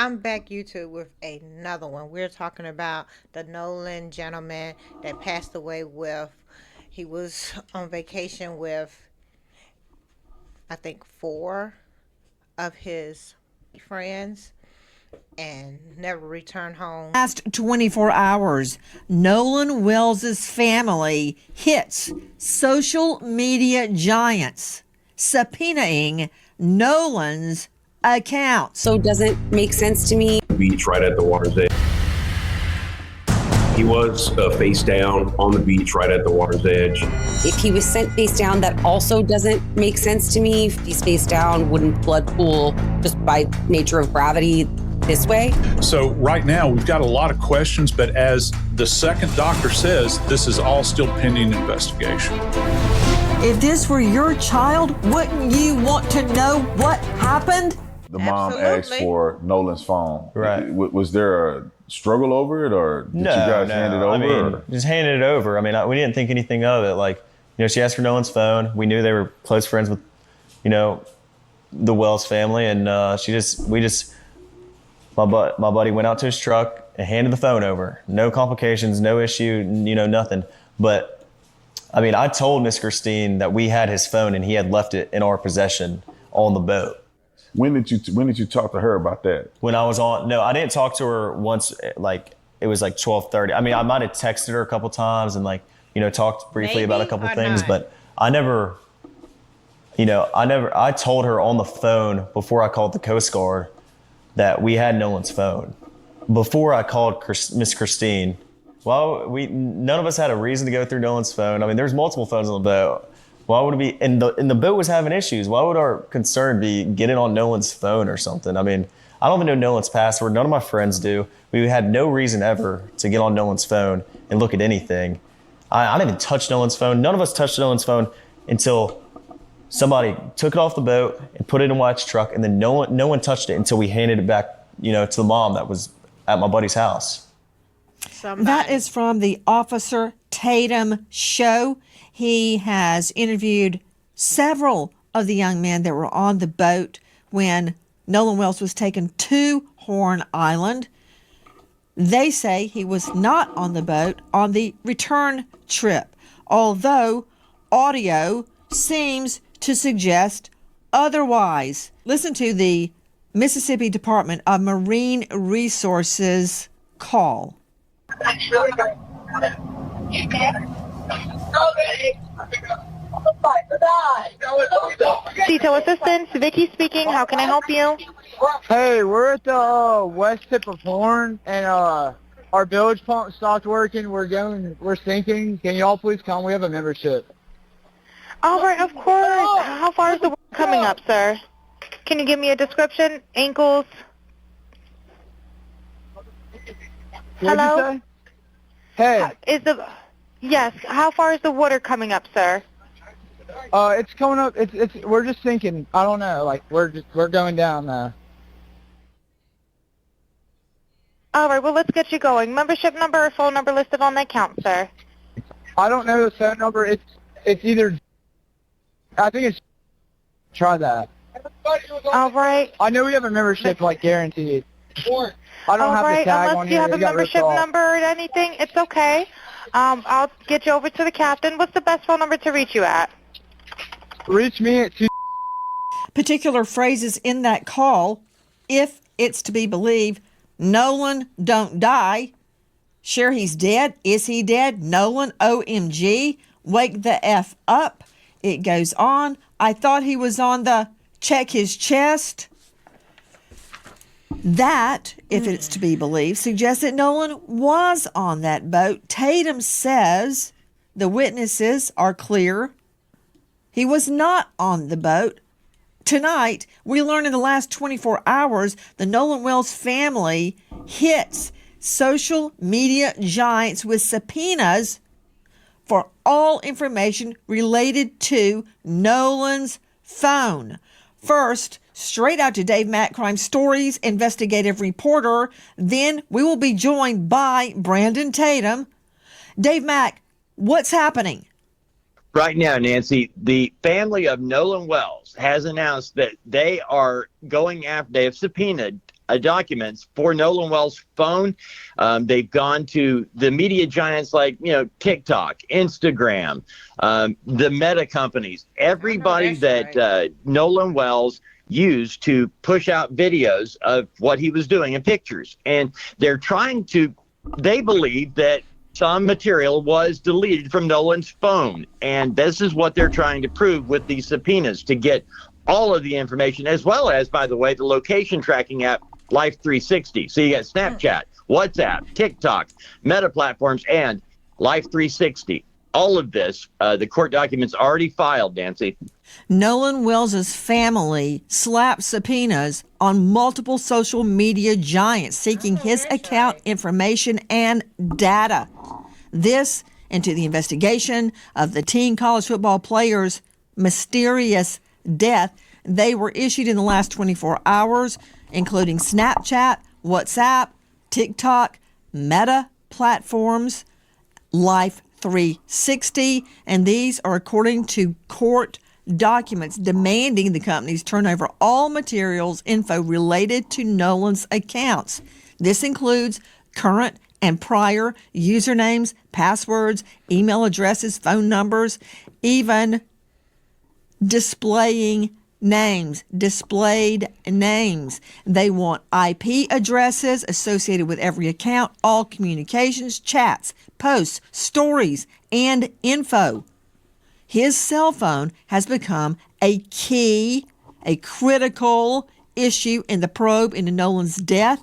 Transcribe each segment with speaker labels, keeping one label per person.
Speaker 1: I'm back YouTube with another one. We're talking about the Nolan gentleman that passed away with. He was on vacation with, I think, four of his friends and never returned home.
Speaker 2: Last 24 hours, Nolan Wells' family hits social media giants, subpoenaing Nolan's accounts.
Speaker 3: So it doesn't make sense to me.
Speaker 4: Beach right at the water's edge. He was face down on the beach right at the water's edge.
Speaker 3: If he was sent face down, that also doesn't make sense to me. If he's face down, wouldn't blood pool just by nature of gravity this way?
Speaker 5: So right now we've got a lot of questions, but as the second doctor says, this is all still pending investigation.
Speaker 2: If this were your child, wouldn't you want to know what happened?
Speaker 6: The mom
Speaker 1: Absolutely.
Speaker 6: asked for Nolan's phone.
Speaker 7: Right.
Speaker 6: Was there a struggle over it, or did you guys hand it over?
Speaker 7: I mean, just handed it over. I mean, we didn't think anything of it. Like, she asked for Nolan's phone. We knew they were close friends with, the Wells family, and my buddy went out to his truck and handed the phone over. No complications, no issue, nothing. But I mean, I told Miss Christine that we had his phone and he had left it in our possession on the boat.
Speaker 6: When did you talk to her about that?
Speaker 7: When I was I didn't talk to her once. Like, it was like 12:30. I mean, I might have texted her a couple times and talked briefly about a couple things,
Speaker 1: not.
Speaker 7: but I told her on the phone before I called the Coast Guard that we had Nolan's phone. Before I called Miss Christine, none of us had a reason to go through Nolan's phone. I mean, there's multiple phones on the boat. Why would it be? And the boat was having issues. Why would our concern be getting on Nolan's phone or something? I mean, I don't even know Nolan's password. None of my friends do. We had no reason ever to get on Nolan's phone and look at anything. I didn't even touch Nolan's phone. None of us touched Nolan's phone until somebody took it off the boat and put it in Wyatt's truck, and then no one touched it until we handed it back, to the mom that was at my buddy's house.
Speaker 2: That is from the Officer Tatum show. He has interviewed several of the young men that were on the boat when Nolan Wells was taken to Horn Island. They say he was not on the boat on the return trip, although audio seems to suggest otherwise. Listen to the Mississippi Department of Marine Resources call.
Speaker 8: Detail Assistance, Vicky speaking. How can I help you?
Speaker 9: Hey, we're at the west tip of Horn, and our bilge pump stopped working. We're sinking. Can y'all please come? We have a membership.
Speaker 8: All right, of course. How far is the work coming up, sir? Can you give me a description? Ankles? Hello?
Speaker 9: What'd you say? Hey.
Speaker 8: Yes, how far is the water coming up, sir?
Speaker 9: It's coming up. We're just sinking. I don't know. Like, we're going down.
Speaker 8: All right, well, let's get you going. Membership number or phone number listed on the account, sir?
Speaker 9: I don't know the phone number. It's either. I think it's. Try that.
Speaker 8: All right.
Speaker 9: I know we have a membership, like, guaranteed. I don't have the tag on
Speaker 8: unless you
Speaker 9: here.
Speaker 8: have a
Speaker 9: It got ripped
Speaker 8: membership
Speaker 9: off.
Speaker 8: number or anything, it's okay. I'll get you over to the captain. What's the best phone number to reach you at?
Speaker 9: Reach me at 2.
Speaker 2: Particular phrases in that call, if it's to be believed, Nolan don't die. Sure, he's dead. Is he dead? Nolan, OMG. Wake the F up. It goes on. I thought he was on the check his chest. That, if it's to be believed, suggests that Nolan was on that boat. Tatum says the witnesses are clear. He was not on the boat. Tonight, we learn in the last 24 hours, the Nolan Wells family hits social media giants with subpoenas for all information related to Nolan's phone. First, straight out to Dave Mack, Crime Stories investigative reporter. Then we will be joined by Brandon Tatum. Dave Mack, what's happening?
Speaker 10: Right now, Nancy, the family of Nolan Wells has announced that they are going after, they have subpoenaed documents for Nolan Wells' phone. They've gone to the media giants like, TikTok, Instagram, the Meta companies, everybody that Nolan Wells used to push out videos of what he was doing and pictures. And they believe that some material was deleted from Nolan's phone. And this is what they're trying to prove with these subpoenas, to get all of the information, as well as, by the way, the location tracking app Life 360. So you got Snapchat, WhatsApp, TikTok, Meta platforms, and Life 360. All of this, the court documents already filed, Nancy.
Speaker 2: Nolan Wells' family slapped subpoenas on multiple social media giants seeking his account information and data. This into the investigation of the teen college football player's mysterious death. They were issued in the last 24 hours, including Snapchat, WhatsApp, TikTok, Meta platforms, Life 360, and these are according to court documents demanding the companies turn over all materials info related to Nolan's accounts. This includes current and prior usernames, passwords, email addresses, phone numbers, even displayed names. They want IP addresses associated with every account, all communications, chats, posts, stories, and info. His cell phone has become a critical issue in the probe into Nolan's death.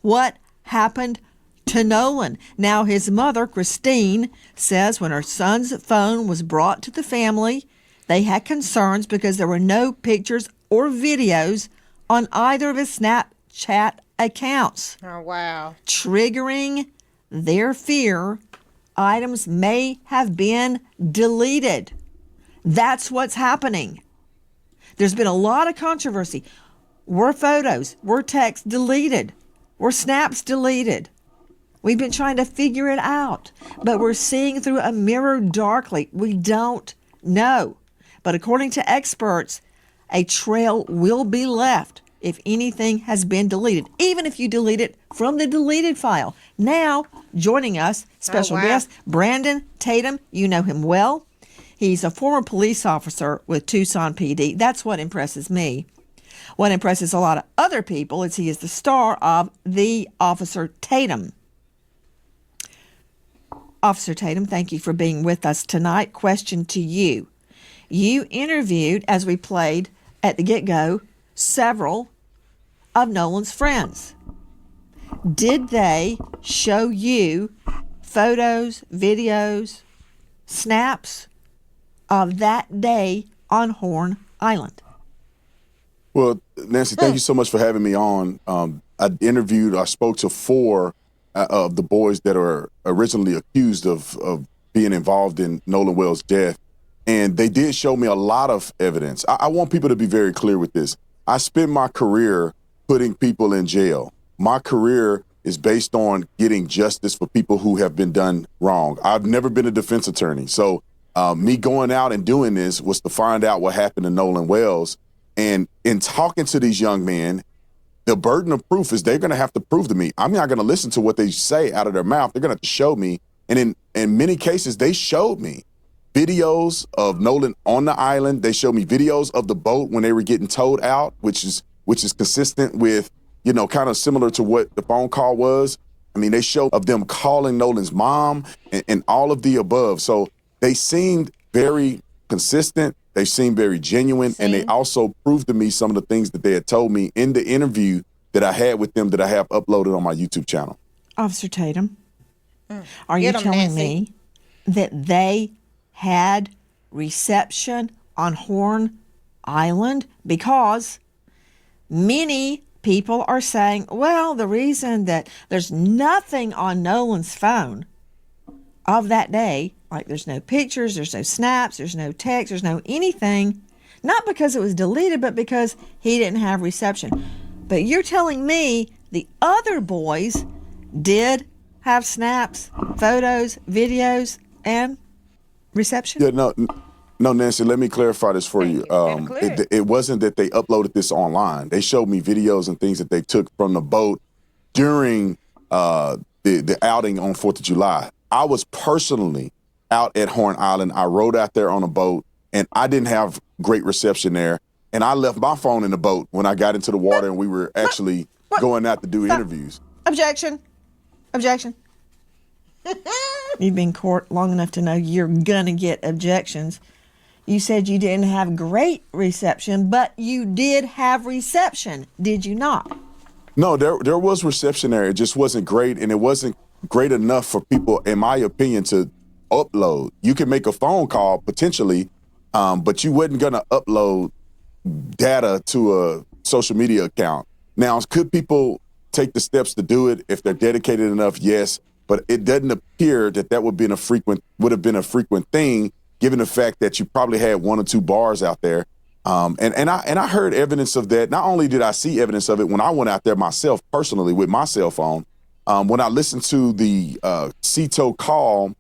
Speaker 2: What happened to Nolan? Now, his mother, Christine, says when her son's phone was brought to the family, they had concerns because there were no pictures or videos on either of his Snapchat accounts.
Speaker 1: Oh, wow.
Speaker 2: Triggering their fear, items may have been deleted. That's what's happening. There's been a lot of controversy. Were photos, were texts deleted? Were snaps deleted? We've been trying to figure it out, but we're seeing through a mirror darkly. We don't know. But according to experts, a trail will be left if anything has been deleted, even if you delete it from the deleted file. Now, joining us, special guest, Brandon Tatum. You know him well. He's a former police officer with Tucson PD. That's what impresses me. What impresses a lot of other people is he is the star of The Officer Tatum. Officer Tatum, thank you for being with us tonight. Question to you. You interviewed, as we played at the get-go, several of Nolan's friends. Did they show you photos, videos, snaps of that day on Horn Island?
Speaker 11: Well, Nancy, thank you so much for having me on. I spoke to 4 of the boys that are originally accused of being involved in Nolan Wells' death. And they did show me a lot of evidence. I want people to be very clear with this. I spent my career putting people in jail. My career is based on getting justice for people who have been done wrong. I've never been a defense attorney. So me going out and doing this was to find out what happened to Nolan Wells. And in talking to these young men, the burden of proof is they're going to have to prove to me. I'm not going to listen to what they say out of their mouth. They're going to have to show me. And in many cases, they showed me videos of Nolan on the island. They showed me videos of the boat when they were getting towed out, which is consistent with, kind of similar to what the phone call was. I mean, they showed of them calling Nolan's mom and all of the above. So they seemed very consistent. They seemed very genuine. And they also proved to me some of the things that they had told me in the interview that I had with them that I have uploaded on my YouTube channel.
Speaker 2: Officer Tatum, are you telling me that they had reception on Horn Island? Because many people are saying, well, the reason that there's nothing on Nolan's phone of that day, like there's no pictures, there's no snaps, there's no text, there's no anything, not because it was deleted, but because he didn't have reception. But you're telling me the other boys did have snaps, photos, videos, and reception?
Speaker 11: Yeah, No, Nancy, let me clarify this for you. It wasn't that they uploaded this online. They showed me videos and things that they took from the boat during the outing on 4th of July. I was personally out at Horn Island. I rode out there on a boat, and I didn't have great reception there. And I left my phone in the boat when I got into the water and we were actually going out to do interviews.
Speaker 2: Objection. You've been in court long enough to know you're gonna get objections. You said you didn't have great reception, but you did have reception, did you not?
Speaker 11: No, there was reception there. It just wasn't great, and it wasn't great enough for people, in my opinion, to upload. You can make a phone call potentially, but you wasn't gonna upload data to a social media account. Now, could people take the steps to do it if they're dedicated enough? Yes, but it doesn't appear that would have been a frequent thing, given the fact that you probably had 1 or 2 bars out there. And I heard evidence of that. Not only did I see evidence of it when I went out there myself personally with my cell phone, when I listened to the CETO call,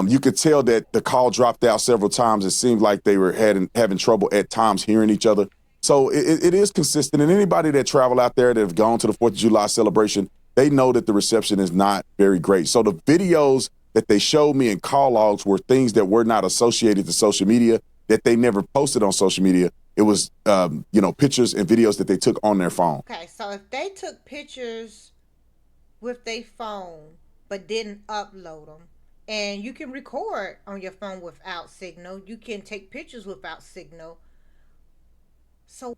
Speaker 11: you could tell that the call dropped out several times. It seemed like they were having trouble at times hearing each other. So it is consistent. And anybody that travel out there that have gone to the 4th of July celebration, they know that the reception is not very great. So the videos that they showed me in call logs were things that were not associated to social media, that they never posted on social media. It was, pictures and videos that they took on their phone.
Speaker 1: Okay, so if they took pictures with their phone but didn't upload them, and you can record on your phone without signal, you can take pictures without signal. So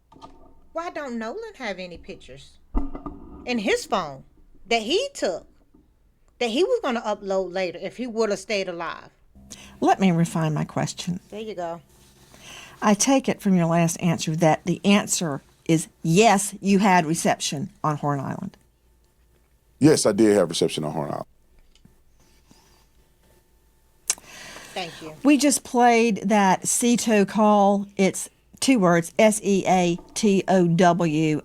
Speaker 1: why don't Nolan have any pictures in his phone that he took that he was going to upload later if he would have stayed alive?
Speaker 2: Let me refine my question.
Speaker 1: There you go.
Speaker 2: I take it from your last answer that the answer is yes, you had reception on Horn Island.
Speaker 11: Yes, I did have reception on Horn Island.
Speaker 1: Thank you.
Speaker 2: We just played that CETO call. It's 2 words, SEATOW,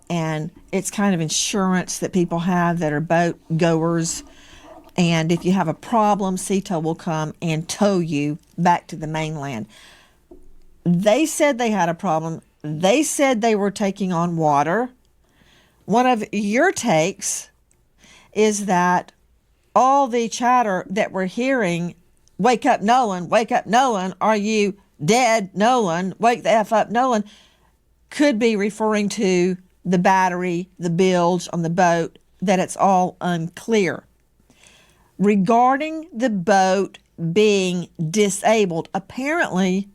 Speaker 2: and it's kind of insurance that people have that are boat goers. And if you have a problem, CETO will come and tow you back to the mainland. They said they had a problem. They said they were taking on water. One of your takes is that all the chatter that we're hearing, wake up, Nolan, are you dead, Nolan, wake the F up, Nolan, could be referring to the battery, the bilge on the boat, that it's all unclear. Regarding the boat being disabled, apparently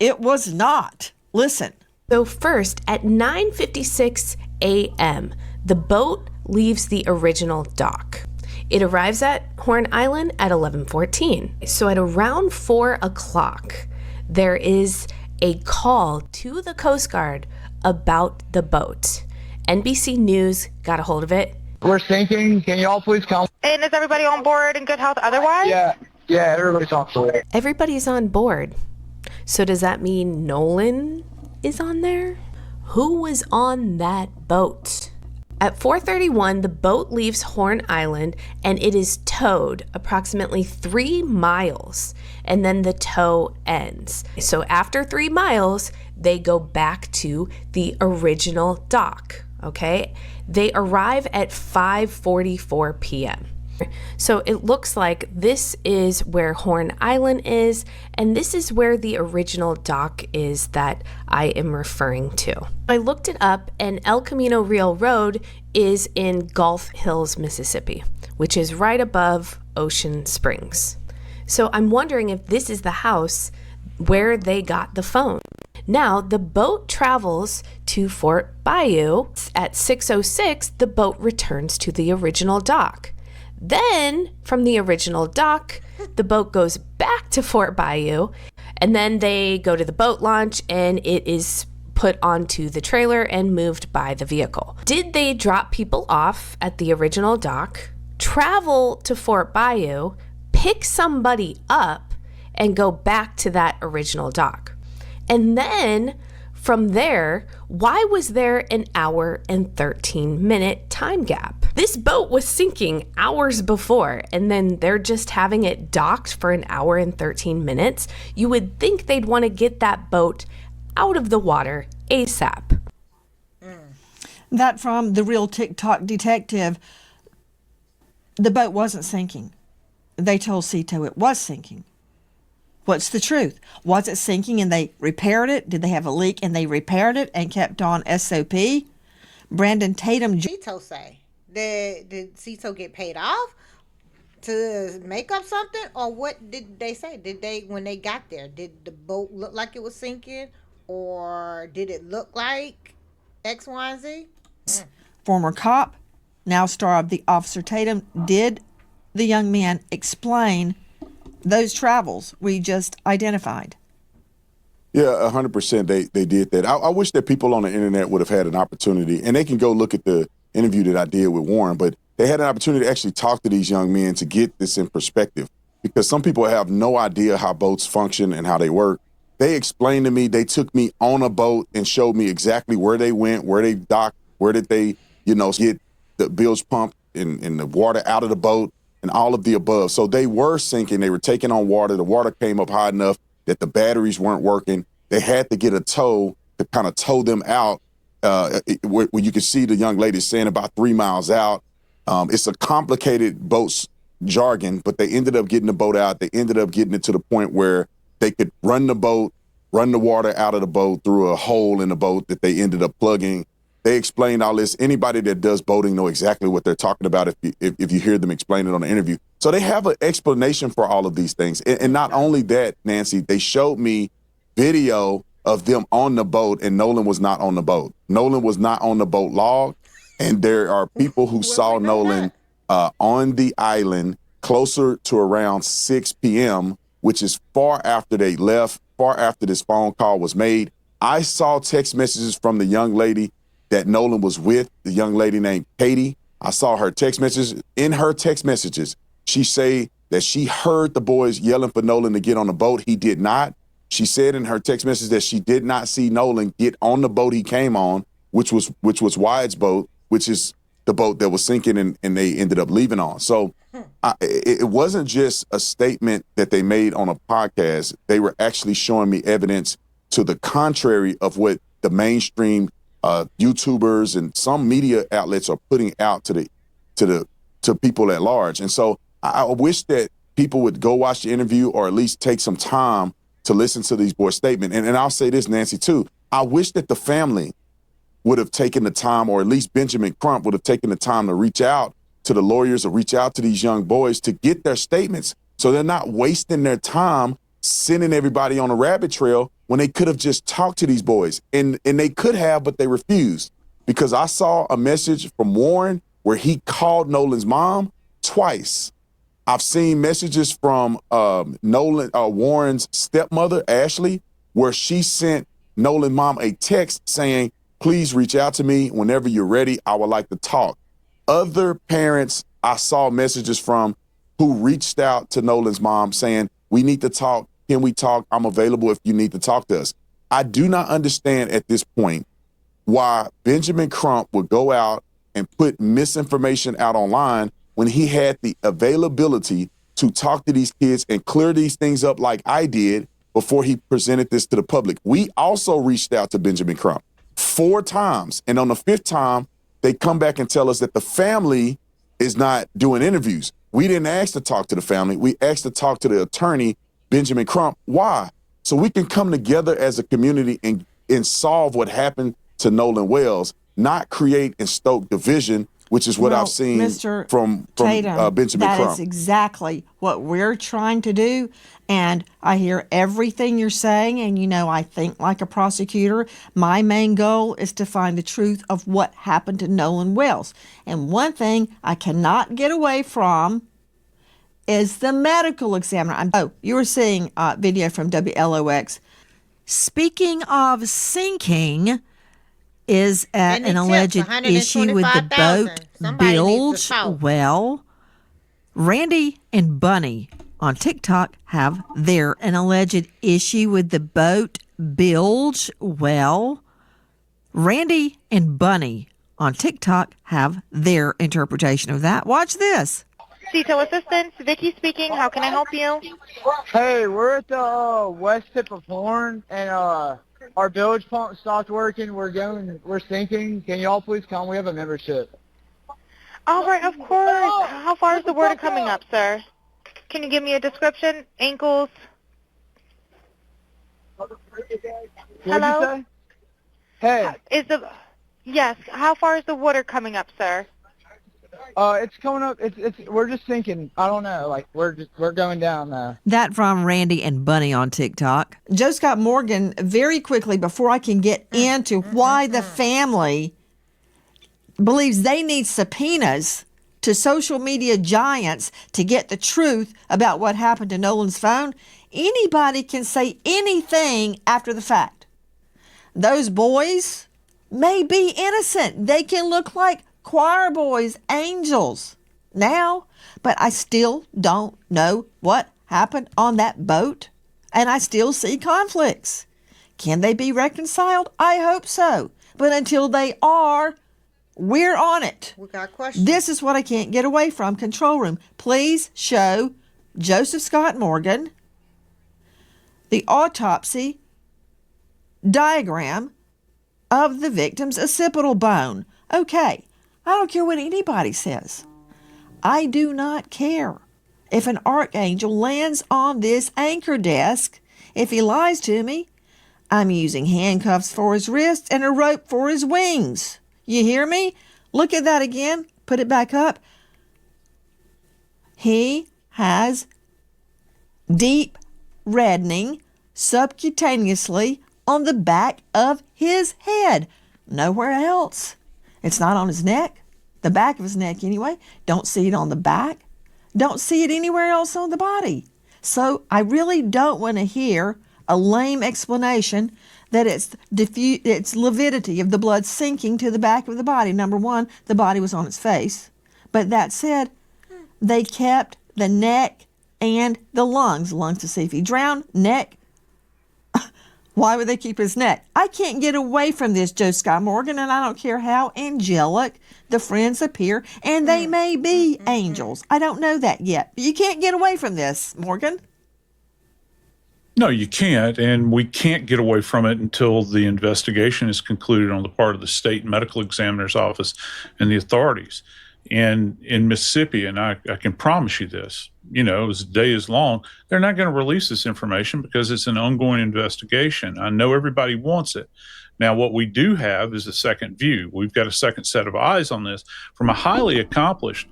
Speaker 2: it was not. Listen.
Speaker 12: So first, at 9:56 a.m., the boat leaves the original dock. It arrives at Horn Island at 11:14. So at around 4 o'clock, there is a call to the Coast Guard about the boat. NBC News got a hold of it.
Speaker 9: We're sinking. Can you all please come?
Speaker 8: And is everybody on board in good health otherwise?
Speaker 9: Yeah, everybody's on board.
Speaker 12: Everybody's on board. So does that mean Nolan is on there? Who was on that boat? At 4:31, the boat leaves Horn Island and it is towed approximately 3 miles, and then the tow ends. So after 3 miles, they go back to the original dock, okay? They arrive at 5:44 p.m. So it looks like this is where Horn Island is, and this is where the original dock is that I am referring to. I looked it up, and El Camino Real Road is in Gulf Hills, Mississippi, which is right above Ocean Springs. So I'm wondering if this is the house where they got the phone. Now, the boat travels to Fort Bayou. At 6:06, the boat returns to the original dock. Then, from the original dock, the boat goes back to Fort Bayou, and then they go to the boat launch, and it is put onto the trailer and moved by the vehicle. Did they drop people off at the original dock, travel to Fort Bayou, pick somebody up, and go back to that original dock? And then, from there, why was there an hour and 13-minute time gap? This boat was sinking hours before, and then they're just having it docked for an hour and 13 minutes. You would think they'd want to get that boat out of the water ASAP.
Speaker 2: That from the real TikTok detective. The boat wasn't sinking. They told Cito it was sinking. What's the truth? Was it sinking and they repaired it? Did they have a leak and they repaired it and kept on SOP? Brandon Tatum.
Speaker 1: Cito say? Did Cito get paid off to make up something? Or what did they say? Did they, when they got there, did the boat look like it was sinking? Or did it look like X, Y, and Z?
Speaker 2: Former cop, now star of The Officer Tatum, did the young man explain those travels we just identified?
Speaker 11: Yeah, 100% they did that. I wish that people on the internet would have had an opportunity, and they can go look at the interview that I did with Warren, but they had an opportunity to actually talk to these young men to get this in perspective, because some people have no idea how boats function and how they work. They explained to me, they took me on a boat and showed me exactly where they went, where they docked, where did they, get the bilge pump and the water out of the boat and all of the above. So they were sinking. They were taking on water. The water came up high enough that the batteries weren't working. They had to get a tow to kind of tow them out, where you can see the young lady saying about 3 miles out. It's a complicated boat's jargon, but they ended up getting the boat out. They ended up getting it to the point where they could run the water out of the boat through a hole in the boat that they ended up plugging. They explained all this. Anybody that does boating know exactly what they're talking about if you hear them explain it on the interview. So they have an explanation for all of these things. And not only that, Nancy, they showed me video of them on the boat, and Nolan was not on the boat. Nolan was not on the boat log. And there are people who saw Nolan on the island closer to around 6 p.m., which is far after they left, far after this phone call was made. I saw text messages from the young lady that Nolan was with, the young lady named Katie. I saw her text messages. In her text messages, she say that she heard the boys yelling for Nolan to get on the boat. He did not. She said in her text message that she did not see Nolan get on the boat he came on, which was Wyatt's boat, which is the boat that was sinking and they ended up leaving on. So it wasn't just a statement that they made on a podcast. They were actually showing me evidence to the contrary of what the mainstream YouTubers and some media outlets are putting out to people at large. And so I wish that people would go watch the interview or at least take some time to listen to these boys' statement. And I'll say this, Nancy, too. I wish that the family would have taken the time, or at least Benjamin Crump would have taken the time to reach out to the lawyers or reach out to these young boys to get their statements, so they're not wasting their time sending everybody on a rabbit trail when they could have just talked to these boys. And they could have, but they refused, because I saw a message from Warren where he called Nolan's mom twice. I've seen messages from Warren's stepmother, Ashley, where she sent Nolan's mom a text saying, "Please reach out to me whenever you're ready. I would like to talk." Other parents I saw messages from who reached out to Nolan's mom saying, "We need to talk. Can we talk? I'm available if you need to talk to us." I do not understand at this point why Benjamin Crump would go out and put misinformation out online when he had the availability to talk to these kids and clear these things up like I did before he presented this to the public. We also reached out to Benjamin Crump 4 times. And on the 5th time, they come back and tell us that the family is not doing interviews. We didn't ask to talk to the family. We asked to talk to the attorney, Benjamin Crump. Why? So we can come together as a community and solve what happened to Nolan Wells, not create and stoke division, which is what I've seen from
Speaker 2: Tatum,
Speaker 11: Benjamin Crump.
Speaker 2: That is exactly what we're trying to do. And I hear everything you're saying, and I think like a prosecutor. My main goal is to find the truth of what happened to Nolan Wells. And one thing I cannot get away from is the medical examiner. You were seeing a video from WLOX. Speaking of sinking, is at an alleged issue with the boat bilge. Well, Randy and Bunny on TikTok have an alleged issue with the boat bilge. Well, Randy and Bunny on TikTok have their interpretation of that. Watch this.
Speaker 8: Detail assistance, Vicky speaking. How can I help you?
Speaker 9: Hey, we're at the west tip of Horn, and our bilge pump stopped working. We're sinking. Can y'all please come? We have a membership.
Speaker 8: All right, of course. How far is the water coming up, sir? Can you give me a description? Ankles?
Speaker 9: What'd
Speaker 8: Hello?
Speaker 9: you say? Hey.
Speaker 8: Yes, how far is the water coming up, sir?
Speaker 9: It's coming up. We're just sinking. I don't know. Like we're going down now.
Speaker 2: That from Randy and Bunny on TikTok. Joe Scott Morgan, very quickly, before I can get into why the family believes they need subpoenas to social media giants to get the truth about what happened to Nolan's phone. Anybody can say anything after the fact. Those boys may be innocent. They can look like choir boys, angels now, but I still don't know what happened on that boat, and I still see conflicts. Can they be reconciled? I hope so. But until they are, we're on it.
Speaker 1: We got questions.
Speaker 2: This is what I can't get away from. Control room, please show Joseph Scott Morgan the autopsy diagram of the victim's occipital bone. Okay, I don't care what anybody says. I do not care if an archangel lands on this anchor desk. If he lies to me, I'm using handcuffs for his wrists and a rope for his wings. You hear me? Look at that again. Put it back up. He has deep reddening subcutaneously on the back of his head. Nowhere else. It's not on his neck. The back of his neck anyway. Don't see it on the back. Don't see it anywhere else on the body. So I really don't want to hear a lame explanation that it's lividity of the blood sinking to the back of the body. Number one, the body was on its face. But that said, they kept the neck and the lungs. Lungs to see if he drowned, neck. Why would they keep his neck? I can't get away from this, Joe Scott Morgan, and I don't care how angelic the friends appear, and they may be angels. I don't know that yet. But you can't get away from this, Morgan.
Speaker 5: No, you can't, and we can't get away from it until the investigation is concluded on the part of the state medical examiner's office and the authorities. And in Mississippi, and I can promise you this, as the day is long, they're not going to release this information because it's an ongoing investigation. I know everybody wants it. Now, what we do have is a second view. We've got a second set of eyes on this from a highly accomplished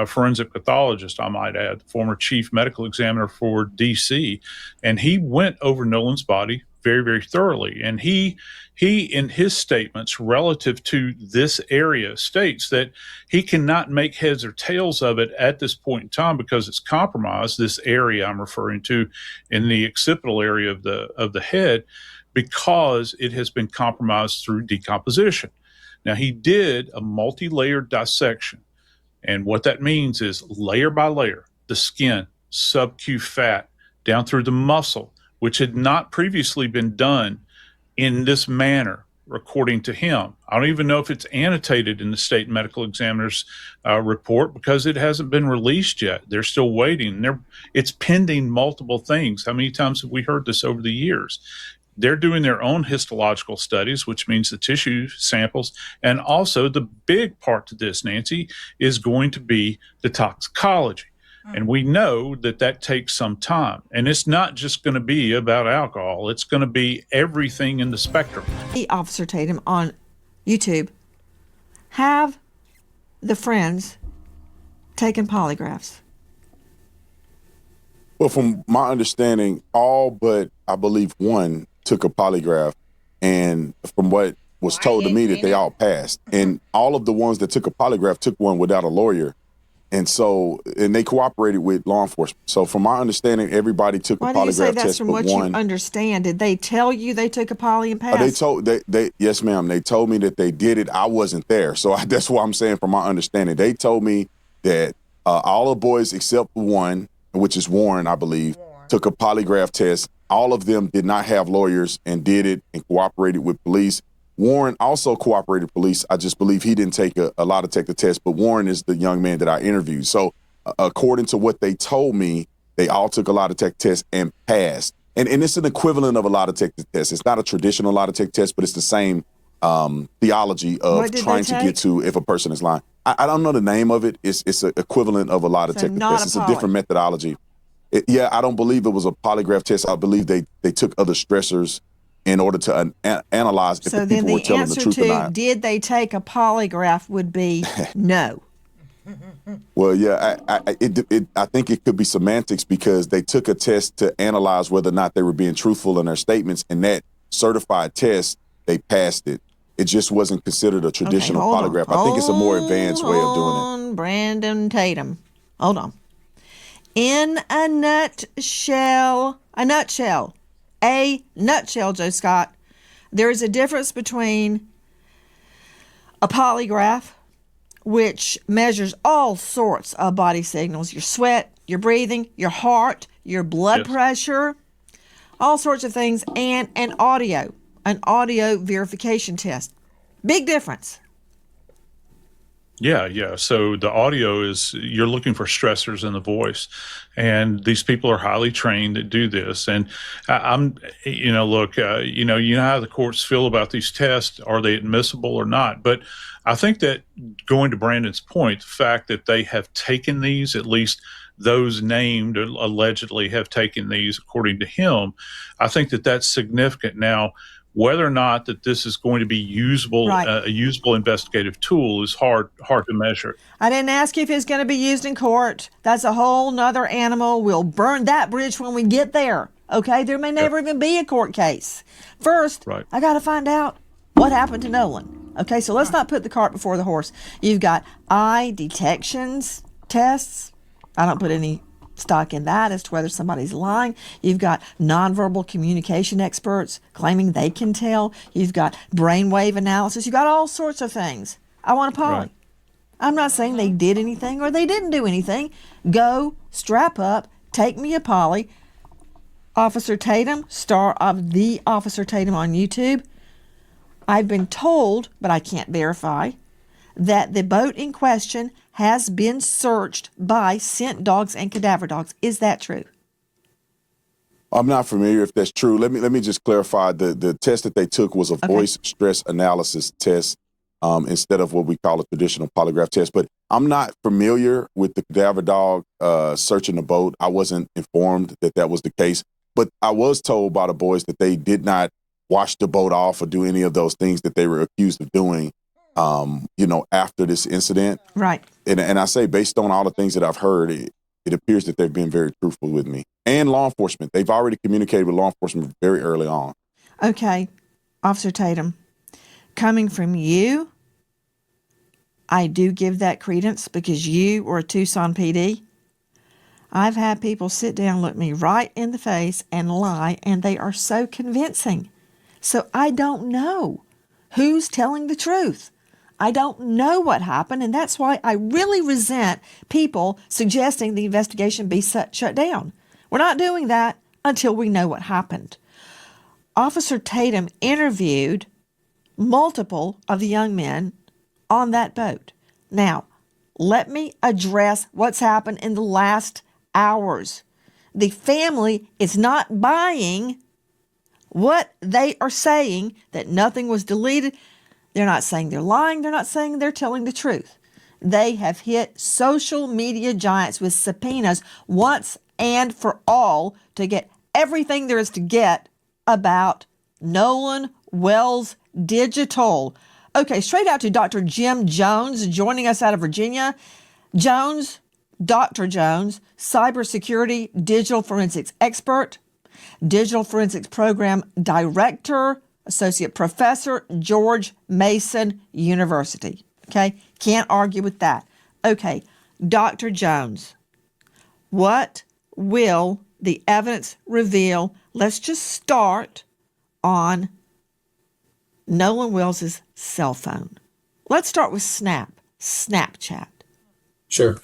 Speaker 5: forensic pathologist, I might add, the former chief medical examiner for D.C., and he went over Nolan's body very, very thoroughly. And he in his statements relative to this area states that he cannot make heads or tails of it at this point in time because it's compromised, this area I'm referring to in the occipital area of the head, because it has been compromised through decomposition. Now, he did a multi-layered dissection, and what that means is layer by layer, the skin, sub-Q fat, down through the muscle, which had not previously been done in this manner, according to him. I don't even know if it's annotated in the state medical examiner's report because it hasn't been released yet. They're still waiting. It's pending multiple things. How many times have we heard this over the years? They're doing their own histological studies, which means the tissue samples. And also the big part to this, Nancy, is going to be the toxicology. And we know that takes some time. And it's not just going to be about alcohol. It's going to be everything in the spectrum.
Speaker 2: Officer Tatum on YouTube, have the friends taken polygraphs?
Speaker 11: Well, from my understanding, all but I believe one took a polygraph. And from what was told to me, that they all passed. And all of the ones that took a polygraph took one without a lawyer. And they cooperated with law enforcement. So from my understanding, everybody took a polygraph test.
Speaker 2: Why do you say that's from what
Speaker 11: one.
Speaker 2: You understand? Did they tell you they took a poly and passed?
Speaker 11: Yes, ma'am. They told me that they did it. I wasn't there. So that's what I'm saying from my understanding. They told me that all the boys except one, which is Warren, I believe, took a polygraph test. All of them did not have lawyers and did it and cooperated with police. Warren also cooperated with police. I just believe he didn't take a lie detector test, but Warren is the young man that I interviewed. So according to what they told me, they all took a lie detector test and passed. And it's an equivalent of a lie detector test. It's not a traditional lie detector test, but it's the same theology of trying to get to if a person is lying. I don't know the name of it. It's an equivalent of a lie detector test. It's a different methodology. I don't believe it was a polygraph test. I believe they took other stressors in order to analyze if the people were telling the truth or not.
Speaker 2: Did they take a polygraph would be no.
Speaker 11: Well, yeah, I think it could be semantics because they took a test to analyze whether or not they were being truthful in their statements, and that certified test, they passed it. It just wasn't considered a traditional polygraph. I think it's a more advanced way of doing it.
Speaker 2: Brandon Tatum. Hold on. In a nutshell, Joe Scott, there is a difference between a polygraph, which measures all sorts of body signals, your sweat, your breathing, your heart, your blood pressure, all sorts of things, and an audio verification test. Big difference.
Speaker 5: Yeah. So the audio is, you're looking for stressors in the voice, and these people are highly trained that do this. And you know how the courts feel about these tests. Are they admissible or not? But I think that, going to Brandon's point, the fact that they have taken these, at least those named allegedly have taken these, according to him, I think that that's significant. Now, whether or not that this is going to be usable, a usable investigative tool, is hard to measure.
Speaker 2: I didn't ask you if it's going to be used in court. That's a whole nother animal. We'll burn that bridge when we get there. Okay, there may never even be a court case. First, I got to find out what happened to Nolan. Okay, so let's not put the cart before the horse. You've got eye detections tests. I don't put any stock in that as to whether somebody's lying. You've got nonverbal communication experts claiming they can tell. You've got brainwave analysis. You've got all sorts of things. I want a poly. I'm not saying they did anything or they didn't do anything. Go, strap up, take me a poly. Officer Tatum, star of The Officer Tatum on YouTube. I've been told, but I can't verify, that the boat in question has been searched by scent dogs and cadaver dogs. Is that true?
Speaker 11: I'm not familiar if that's true. Let me just clarify. The test that they took was a voice stress analysis test instead of what we call a traditional polygraph test. But I'm not familiar with the cadaver dog searching the boat. I wasn't informed that that was the case. But I was told by the boys that they did not wash the boat off or do any of those things that they were accused of doing, after this incident.
Speaker 2: Right.
Speaker 11: And I say, based on all the things that I've heard, it appears that they've been very truthful with me. And law enforcement. They've already communicated with law enforcement very early on.
Speaker 2: Okay, Officer Tatum, coming from you, I do give that credence because you were a Tucson PD. I've had people sit down, look me right in the face and lie, and they are so convincing. So I don't know who's telling the truth. I don't know what happened, and that's why I really resent people suggesting the investigation be shut down. We're not doing that until we know what happened. Officer Tatum interviewed multiple of the young men on that boat. Now, let me address what's happened in the last hours. The family is not buying what they are saying, that nothing was deleted. They're not saying they're lying. They're not saying they're telling the truth. They have hit social media giants with subpoenas once and for all to get everything there is to get about Nolan Wells Digital. Okay, straight out to Dr. Jim Jones joining us out of Virginia. Dr. Jones, cybersecurity digital forensics expert, digital forensics program director, associate professor, George Mason University. Okay, can't argue with that. Okay, Dr. Jones, what will the evidence reveal? Let's just start on Nolan Wells' cell phone. Let's start with Snapchat.
Speaker 13: Sure.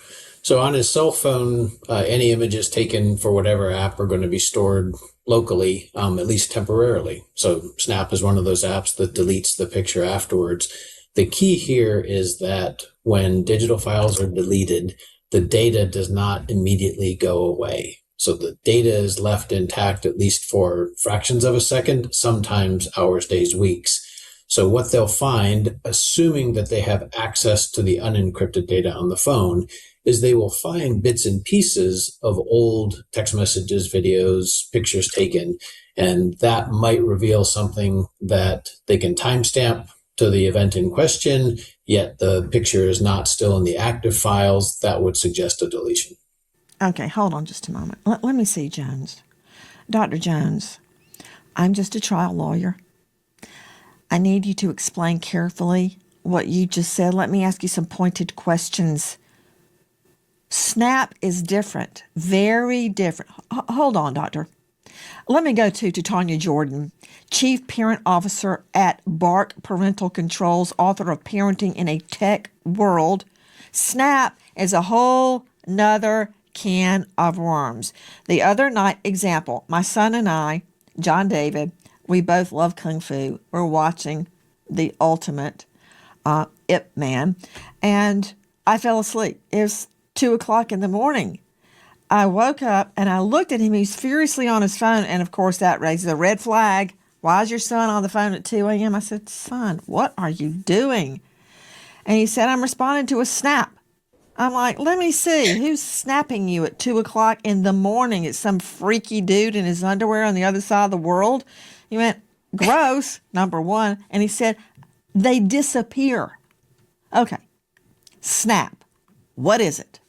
Speaker 13: So on his cell phone, any images taken for whatever app are going to be stored locally, at least temporarily. So Snap is one of those apps that deletes the picture afterwards. The key here is that when digital files are deleted, the data does not immediately go away. So the data is left intact, at least for fractions of a second, sometimes hours, days, weeks. So what they'll find, assuming that they have access to the unencrypted data on the phone, is they will find bits and pieces of old text messages, videos, pictures taken, and that might reveal something that they can timestamp to the event in question, yet the picture is not still in the active files. That would suggest a deletion.
Speaker 2: Okay, hold on just a moment. Let me see, Jones. Dr. Jones, I'm just a trial lawyer. I need you to explain carefully what you just said. Let me ask you some pointed questions. Snap is different, very different. Hold on, doctor. Let me go to Tanya Jordan, Chief Parent Officer at Bark Parental Controls, author of Parenting in a Tech World. Snap is a whole nother can of worms. The other night, example, my son and I, John David, we both love Kung Fu. We're watching the ultimate Ip Man, and I fell asleep. It was 2 o'clock in the morning. I woke up and I looked at him. He was furiously on his phone, and of course that raises a red flag. Why is your son on the phone at 2 a.m.? I said, son, what are you doing? And he said, I'm responding to a snap. I'm like, let me see. Who's snapping you at 2 o'clock in the morning? It's some freaky dude in his underwear on the other side of the world. He went, gross, number one. And he said, they disappear. Okay. Snap. What is it?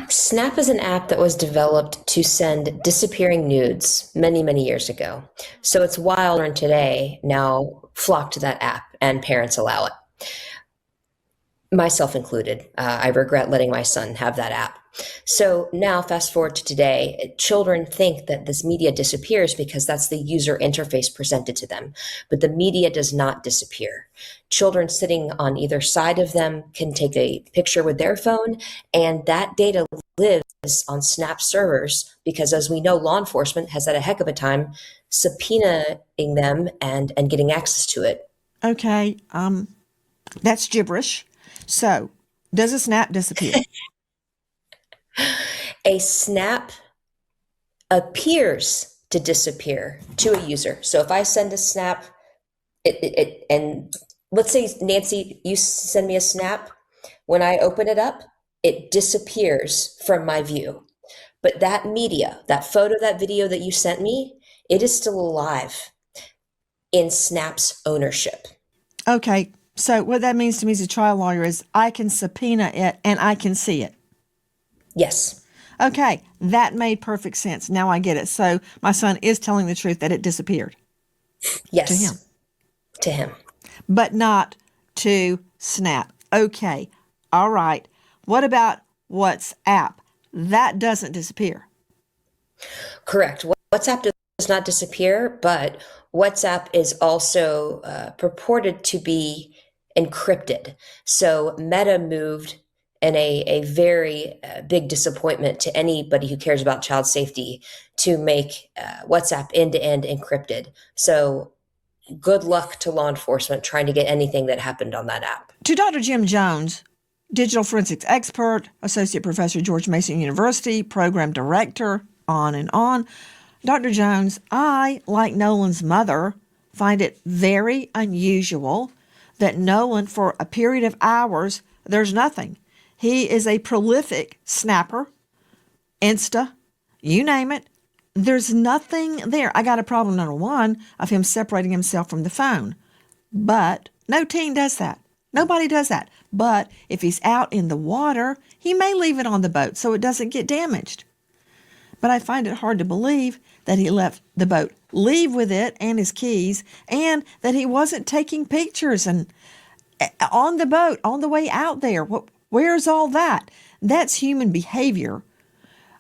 Speaker 14: Snap is an app that was developed to send disappearing nudes many, many years ago. So it's wild children today now flock to that app, and parents allow it. Myself included. I regret letting my son have that app. So now fast forward to today, children think that this media disappears because that's the user interface presented to them. But the media does not disappear. Children sitting on either side of them can take a picture with their phone, and that data lives on Snap servers because, as we know, law enforcement has had a heck of a time subpoenaing them and getting access to it.
Speaker 2: Okay, that's gibberish. So, does a snap disappear?
Speaker 14: A snap appears to disappear to a user. So if I send a snap, and let's say, Nancy, you send me a snap. When I open it up, it disappears from my view. But that media, that photo, that video that you sent me, it is still alive in Snap's ownership.
Speaker 2: Okay, so what that means to me as a trial lawyer is I can subpoena it and I can see it.
Speaker 14: Yes.
Speaker 2: Okay, that made perfect sense. Now I get it. So my son is telling the truth that it disappeared.
Speaker 14: Yes.
Speaker 2: To him.
Speaker 14: To him.
Speaker 2: But not to Snap. Okay, all right. What about WhatsApp? That doesn't disappear.
Speaker 14: Correct. WhatsApp does not disappear, but WhatsApp is also purported to be encrypted. So Meta moved in a very big disappointment to anybody who cares about child safety to make WhatsApp end-to-end encrypted. So good luck to law enforcement trying to get anything that happened on that app.
Speaker 2: To Dr. Jim Jones, digital forensics expert, associate professor, George Mason University, program director, on and on. Dr. Jones, I, like Nolan's mother, find it very unusual that Nolan, for a period of hours, there's nothing. He is a prolific snapper, Insta, you name it. There's nothing there. I got a problem, number one, of him separating himself from the phone. But no teen does that. Nobody does that. But if he's out in the water, he may leave it on the boat so it doesn't get damaged. But I find it hard to believe that he left the boat, leave with it and his keys, and that he wasn't taking pictures and on the boat, on the way out there. Where's all that? That's human behavior,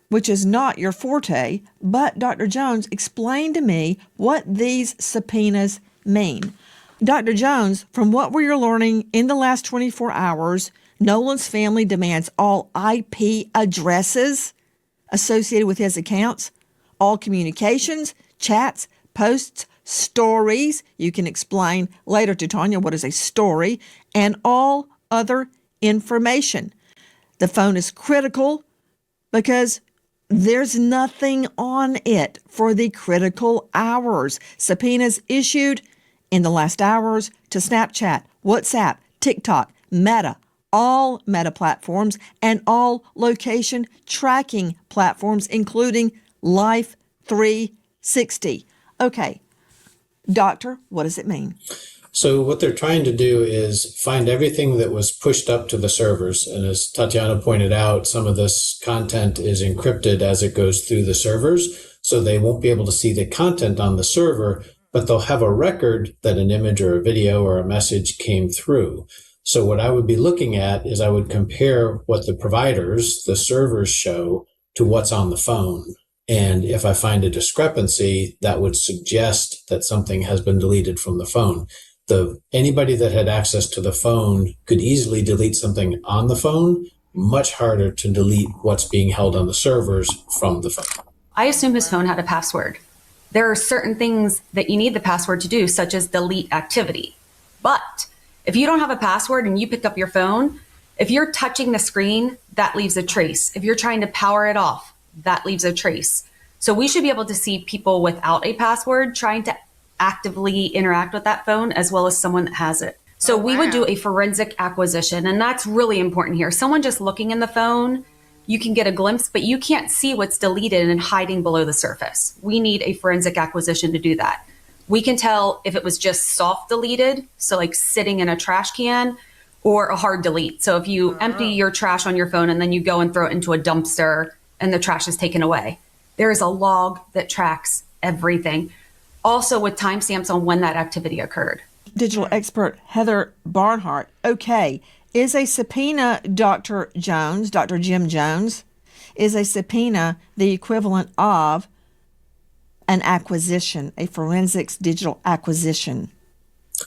Speaker 2: which is not your forte. But Dr. Jones, explain to me what these subpoenas mean. Dr. Jones, from what we're learning in the last 24 hours, Nolan's family demands all IP addresses associated with his accounts, all communications, chats, posts, stories. You can explain later to Tanya what is a story, and all other information. The phone is critical because there's nothing on it for the critical hours. Subpoenas issued in the last hours to Snapchat, WhatsApp, TikTok, Meta, all Meta platforms, and all location tracking platforms, including Life 360. Okay, doctor, what does it mean?
Speaker 13: So what they're trying to do is find everything that was pushed up to the servers. And as Tatiana pointed out, some of this content is encrypted as it goes through the servers. So they won't be able to see the content on the server, but they'll have a record that an image or a video or a message came through. So what I would be looking at is I would compare what the providers, the servers show to what's on the phone. And if I find a discrepancy, that would suggest that something has been deleted from the phone. Anybody that had access to the phone could easily delete something on the phone, much harder to delete what's being held on the servers from the phone.
Speaker 15: I assume his phone had a password. There are certain things that you need the password to do, such as delete activity. But if you don't have a password and you pick up your phone, if you're touching the screen, that leaves a trace. If you're trying to power it off, that leaves a trace. So we should be able to see people without a password trying to actively interact with that phone, as well as someone that has it. So we would do a forensic acquisition, and that's really important here. Someone just looking in the phone, you can get a glimpse, but you can't see what's deleted and hiding below the surface. We need a forensic acquisition to do that. We can tell if it was just soft deleted, so like sitting in a trash can, or a hard delete. So if you empty your trash on your phone and then you go and throw it into a dumpster and the trash is taken away, there is a log that tracks everything. Also with timestamps on when that activity occurred.
Speaker 2: Digital expert Heather Barnhart. Okay, is a subpoena, Dr. Jones, Dr. Jim Jones, is a subpoena the equivalent of an acquisition, a forensics digital acquisition?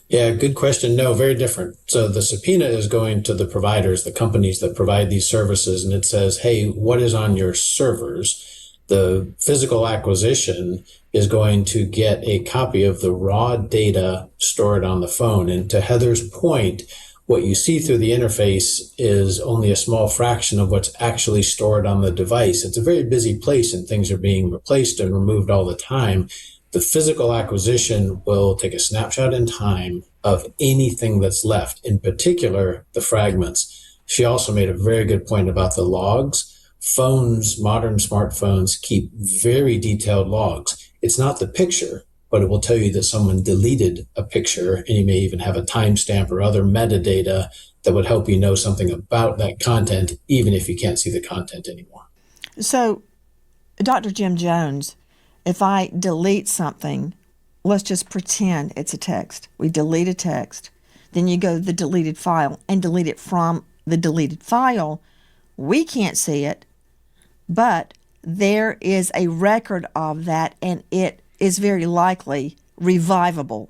Speaker 13: Yeah, good question. No, very different. So the subpoena is going to the providers, the companies that provide these services, and it says, hey, what is on your servers? The physical acquisition is going to get a copy of the raw data stored on the phone. And to Heather's point, what you see through the interface is only a small fraction of what's actually stored on the device. It's a very busy place and things are being replaced and removed all the time. The physical acquisition will take a snapshot in time of anything that's left, in particular, the fragments. She also made a very good point about the logs. Phones, modern smartphones, keep very detailed logs. It's not the picture, but it will tell you that someone deleted a picture, and you may even have a timestamp or other metadata that would help you know something about that content, even if you can't see the content anymore.
Speaker 2: So, Dr. Jim Jones, if I delete something, let's just pretend it's a text. We delete a text. Then you go to the deleted file and delete it from the deleted file. We can't see it, but there is a record of that, and it is very likely revivable.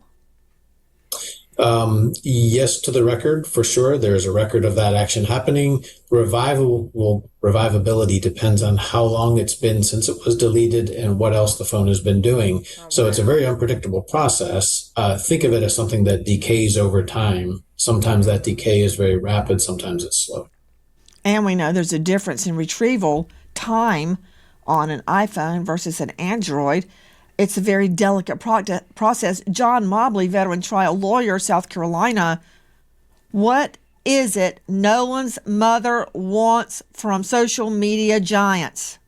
Speaker 13: Yes, to the record, for sure. There's a record of that action happening. Revivability depends on how long it's been since it was deleted and what else the phone has been doing. So it's a very unpredictable process. Think of it as something that decays over time. Sometimes that decay is very rapid, sometimes it's slow.
Speaker 2: And we know there's a difference in retrieval time on an iPhone versus an Android. It's a very delicate process. John Mobley, veteran trial lawyer, South Carolina. What is it Nolan's mother wants from social media giants?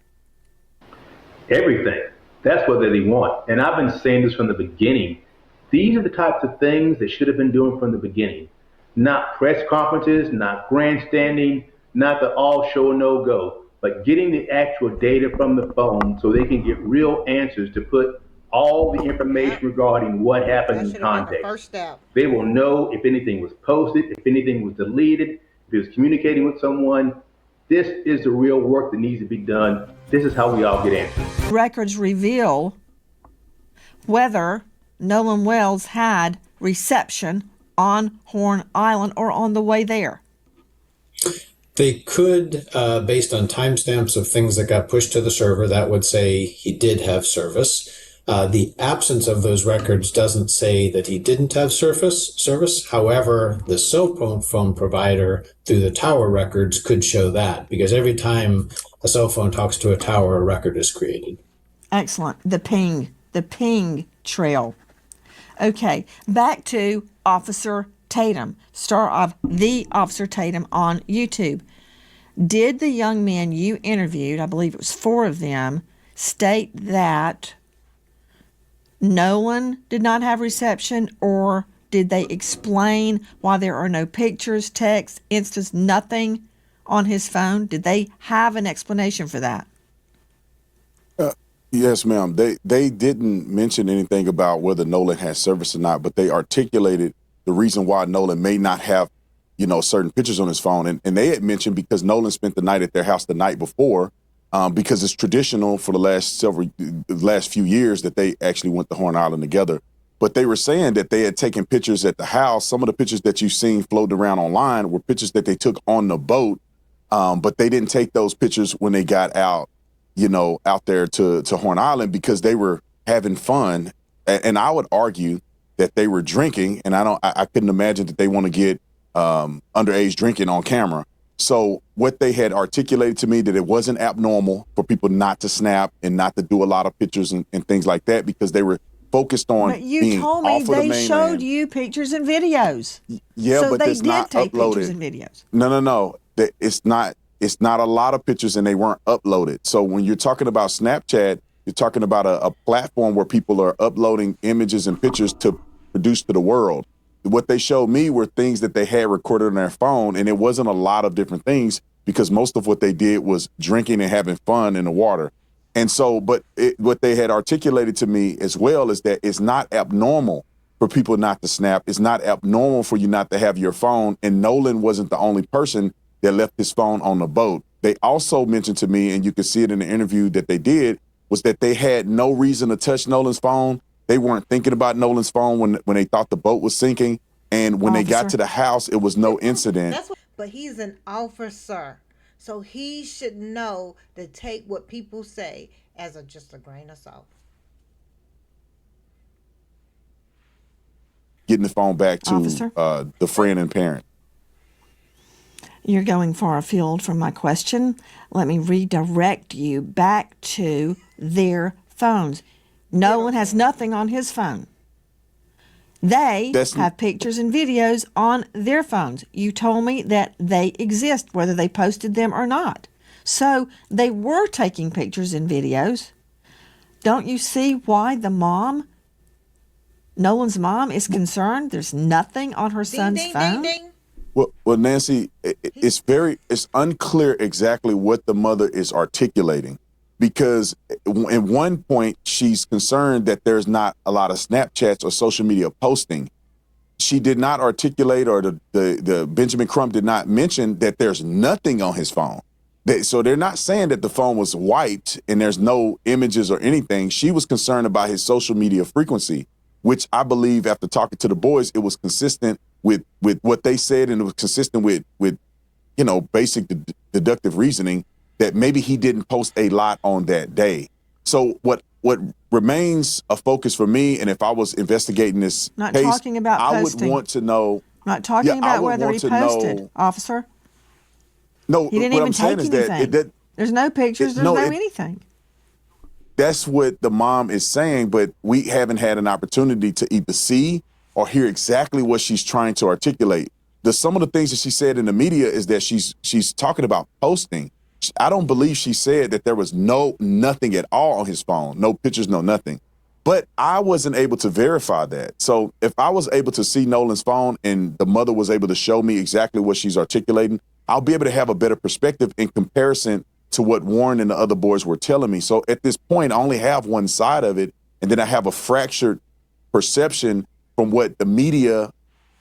Speaker 16: Everything. That's what they want. And I've been saying this from the beginning. These are the types of things they should have been doing from the beginning. Not press conferences, not grandstanding, not the all show no go, but getting the actual data from the phone so they can get real answers to put all the information regarding what happened in context.
Speaker 1: First step.
Speaker 16: They will know if anything was posted, if anything was deleted, if it was communicating with someone. This is the real work that needs to be done. This is how we all get answers.
Speaker 2: Records reveal whether Nolan Wells had reception on Horn Island or on the way there.
Speaker 13: They could, based on timestamps of things that got pushed to the server, that would say he did have service. The absence of those records doesn't say that he didn't have service. However, the cell phone provider through the tower records could show that, because every time a cell phone talks to a tower, a record is created.
Speaker 2: Excellent. The ping trail. Okay, back to Officer Tatum, star of The Officer Tatum on YouTube. Did the young men you interviewed, I believe it was 4 of them, state that Nolan did not have reception, or did they explain why there are no pictures, text, instas, nothing on his phone? Did they have an explanation for that?
Speaker 11: Yes, ma'am. They didn't mention anything about whether Nolan has service or not, but they articulated the reason why Nolan may not have, certain pictures on his phone. And they had mentioned because Nolan spent the night at their house the night before, because it's traditional for the last few years that they actually went to Horn Island together. But they were saying that they had taken pictures at the house. Some of the pictures that you've seen floating around online were pictures that they took on the boat, but they didn't take those pictures when they got out there to Horn Island, because they were having fun. And I would argue that they were drinking, and I couldn't imagine that they want to get underage drinking on camera. So what they had articulated to me, that it wasn't abnormal for people not to snap and not to do a lot of pictures and things like that, because they were focused on
Speaker 2: But you
Speaker 11: being
Speaker 2: told me
Speaker 11: off of the
Speaker 2: they
Speaker 11: mainland.
Speaker 2: showed you pictures and videos.
Speaker 11: Yeah,
Speaker 2: so
Speaker 11: but
Speaker 2: they
Speaker 11: it's
Speaker 2: did
Speaker 11: not
Speaker 2: take
Speaker 11: uploaded.
Speaker 2: pictures and videos.
Speaker 11: No. It's not a lot of pictures, and they weren't uploaded. So when you're talking about Snapchat, you're talking about a platform where people are uploading images and pictures to produce to the world. What they showed me were things that they had recorded on their phone, and it wasn't a lot of different things, because most of what they did was drinking and having fun in the water. And so, what they had articulated to me as well is that it's not abnormal for people not to snap. It's not abnormal for you not to have your phone. And Nolan wasn't the only person that left his phone on the boat. They also mentioned to me, and you can see it in the interview that they did, was that they had no reason to touch Nolan's phone. They weren't thinking about Nolan's phone when they thought the boat was sinking. And when they got to the house, it was no incident.
Speaker 1: But he's an officer, so he should know to take what people say as just a grain of salt.
Speaker 11: Getting the phone back to
Speaker 2: Officer?
Speaker 11: The friend and parent.
Speaker 2: You're going far afield from my question. Let me redirect you back to their phones. Nolan has nothing on his phone. They have pictures and videos on their phones. You told me that they exist, whether they posted them or not. So they were taking pictures and videos. Don't you see why the mom, Nolan's mom, is concerned? There's nothing on her son's phone.
Speaker 1: Ding.
Speaker 11: Well, Nancy, it's unclear exactly what the mother is articulating, because at one point she's concerned that there's not a lot of Snapchats or social media posting. She did not articulate, or the Benjamin Crump did not mention that there's nothing on his phone. So they're not saying that the phone was wiped and there's no images or anything. She was concerned about his social media frequency, which I believe, after talking to the boys, it was consistent with what they said, and it was consistent with basic deductive reasoning that maybe he didn't post a lot on that day. So what remains a focus for me, and if I was investigating this
Speaker 2: Not
Speaker 11: case,
Speaker 2: talking about
Speaker 11: I
Speaker 2: posting.
Speaker 11: would want to know.
Speaker 2: Not talking about whether he posted,
Speaker 11: know,
Speaker 2: officer.
Speaker 11: No,
Speaker 2: He didn't
Speaker 11: what
Speaker 2: even
Speaker 11: I'm saying
Speaker 2: take
Speaker 11: is
Speaker 2: anything.
Speaker 11: that
Speaker 2: There's no pictures. There's no anything.
Speaker 11: That's what the mom is saying, but we haven't had an opportunity to either see or hear exactly what she's trying to articulate. Some of the things that she said in the media is that she's talking about posting. I don't believe she said that there was nothing at all on his phone, no pictures, no nothing. But I wasn't able to verify that. So if I was able to see Nolan's phone and the mother was able to show me exactly what she's articulating, I'll be able to have a better perspective in comparison to what Warren and the other boys were telling me. So at this point, I only have one side of it, and then I have a fractured perception from what the media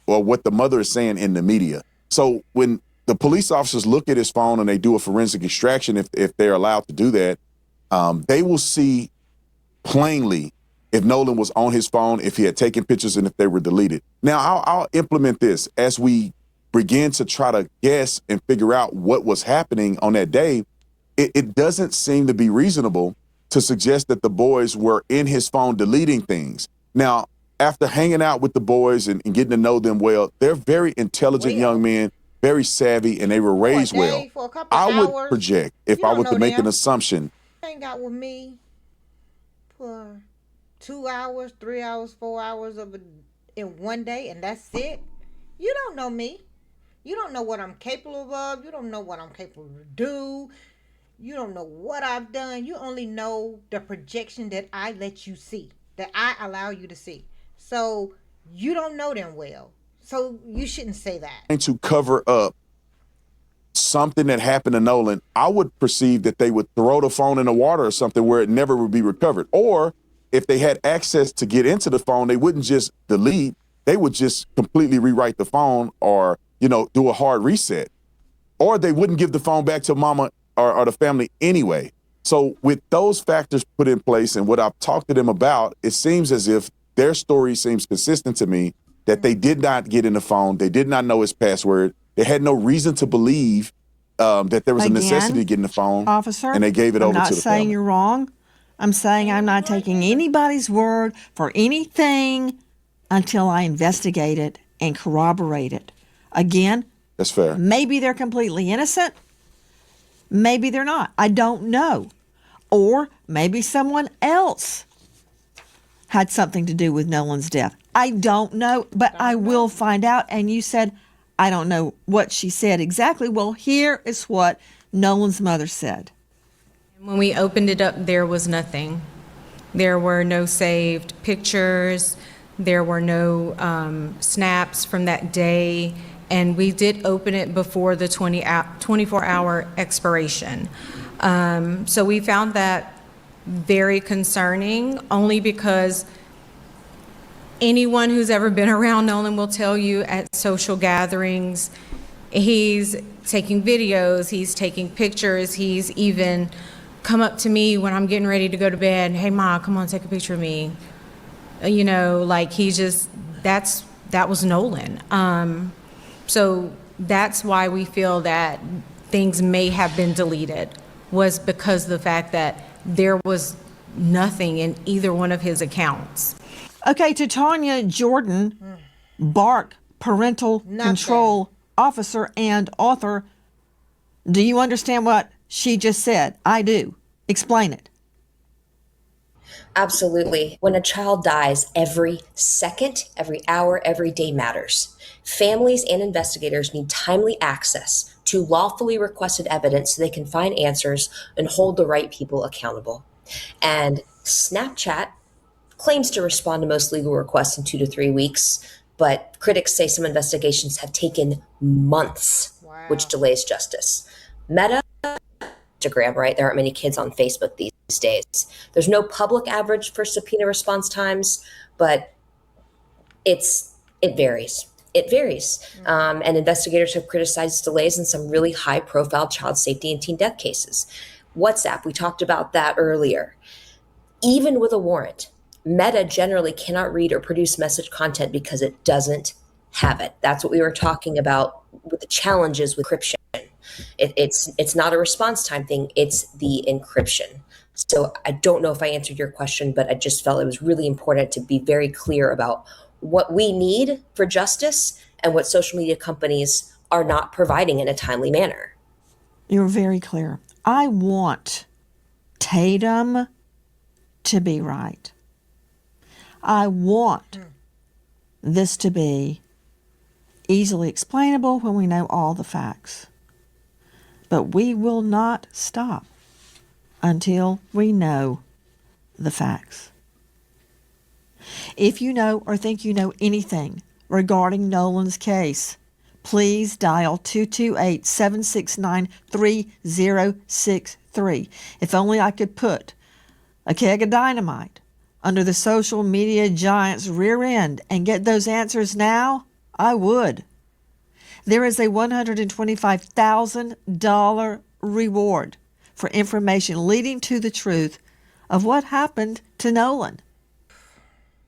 Speaker 11: or what the mother is saying in the media. So when the police officers look at his phone and they do a forensic extraction, if they're allowed to do that, they will see plainly if Nolan was on his phone, if he had taken pictures, and if they were deleted. Now, I'll implement this as we begin to try to guess and figure out what was happening on that day, it doesn't seem to be reasonable to suggest that the boys were in his phone deleting things. Now, after hanging out with the boys and getting to know them well, they're very intelligent young men, very savvy, and they were raised well.
Speaker 1: For a couple
Speaker 11: I would
Speaker 1: hours,
Speaker 11: project, if
Speaker 1: you
Speaker 11: I
Speaker 1: don't
Speaker 11: was
Speaker 1: know
Speaker 11: to make an
Speaker 1: them.
Speaker 11: assumption,
Speaker 1: Hang out with me for 2 hours, 3 hours, 4 hours in one day, and that's it. You don't know me. You don't know what I'm capable of. You don't know what I'm capable to do. You don't know what I've done. You only know the projection that I let you see, that I allow you to see. So you don't know them well. So you shouldn't say that.
Speaker 11: and to cover up something that happened to Nolan, I would perceive that they would throw the phone in the water or something where it never would be recovered. Or if they had access to get into the phone, they wouldn't just delete, they would just completely rewrite the phone or, do a hard reset. Or they wouldn't give the phone back to mama or the family anyway. So with those factors put in place and what I've talked to them about, it seems as if their story seems consistent to me that they did not get in the phone. They did not know his password. They had no reason to believe that there was a necessity to get in the phone.
Speaker 2: Officer,
Speaker 11: and they gave it
Speaker 2: I'm
Speaker 11: over
Speaker 2: not
Speaker 11: to the
Speaker 2: saying
Speaker 11: family.
Speaker 2: you're wrong. I'm saying I'm not taking anybody's word for anything until I investigate it and corroborate it. Again,
Speaker 11: that's fair.
Speaker 2: Maybe they're completely innocent. Maybe they're not. I don't know. Or maybe someone else had something to do with Nolan's death. I don't know, but I will find out. And you said, I don't know what she said exactly. Well, here is what Nolan's mother said.
Speaker 17: When we opened it up, there was nothing. There were no saved pictures. There were no snaps from that day. And we did open it before the 24-hour expiration. So we found that very concerning, only because anyone who's ever been around Nolan will tell you at social gatherings, he's taking videos, he's taking pictures, he's even come up to me when I'm getting ready to go to bed, hey Ma, come on, take a picture of me. That was Nolan. So that's why we feel that things may have been deleted, was because of the fact that there was nothing in either one of his accounts.
Speaker 2: Okay, to Tanya Jordan, Bark, parental control officer and author, do you understand what she just said? I do. Explain it.
Speaker 14: Absolutely. When a child dies, every second, every hour, every day matters. Families and investigators need timely access to lawfully requested evidence so they can find answers and hold the right people accountable. And Snapchat claims to respond to most legal requests in 2 to 3 weeks, but critics say some investigations have taken months, which delays justice. Meta, Instagram, right? There aren't many kids on Facebook these days. There's no public average for subpoena response times, but it varies. It varies. And investigators have criticized delays in some really high-profile child safety and teen death cases. WhatsApp, we talked about that earlier. Even with a warrant, Meta generally cannot read or produce message content because it doesn't have it. That's what we were talking about with the challenges with encryption. It's not a response time thing, it's the encryption. So I don't know if I answered your question, but I just felt it was really important to be very clear about what we need for justice and what social media companies are not providing in a timely manner.
Speaker 2: You're very clear. I want Tatum to be right. I want this to be easily explainable when we know all the facts. But we will not stop until we know the facts. If you know or think you know anything regarding Nolan's case, please dial 228-769-3063. If only I could put a keg of dynamite under the social media giant's rear end and get those answers now, I would. There is a $125,000 reward for information leading to the truth of what happened to Nolan.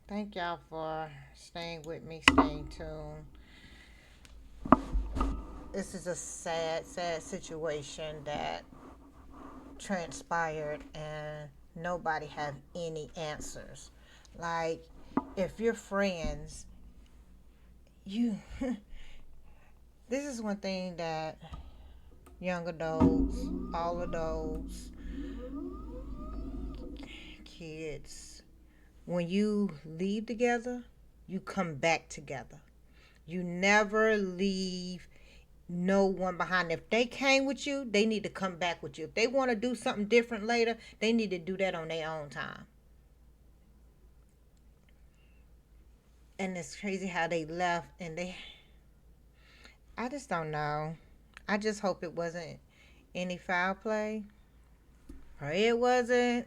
Speaker 1: Thank y'all for staying with me, staying tuned. this is a sad, sad situation that transpired, and nobody have any answers. Like, if you're friends, you this is one thing that young adults, all adults, kids, when you leave together, you come back together. You never leave no one behind. If they came with you, they need to come back with you. If they want to do something different later, they need to do that on their own time. And it's crazy how they left, and I just don't know. I just hope it wasn't any foul play. Pray it wasn't.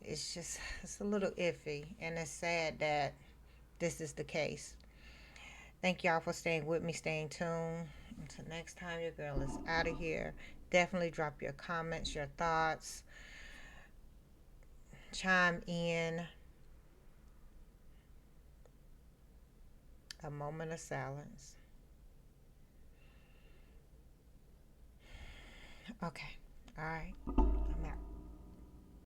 Speaker 1: It's a little iffy, and it's sad that this is the case. Thank y'all for staying with me, staying tuned. Until next time, your girl is out of here. Definitely drop your comments, your thoughts. Chime in. A moment of silence. Okay. All right.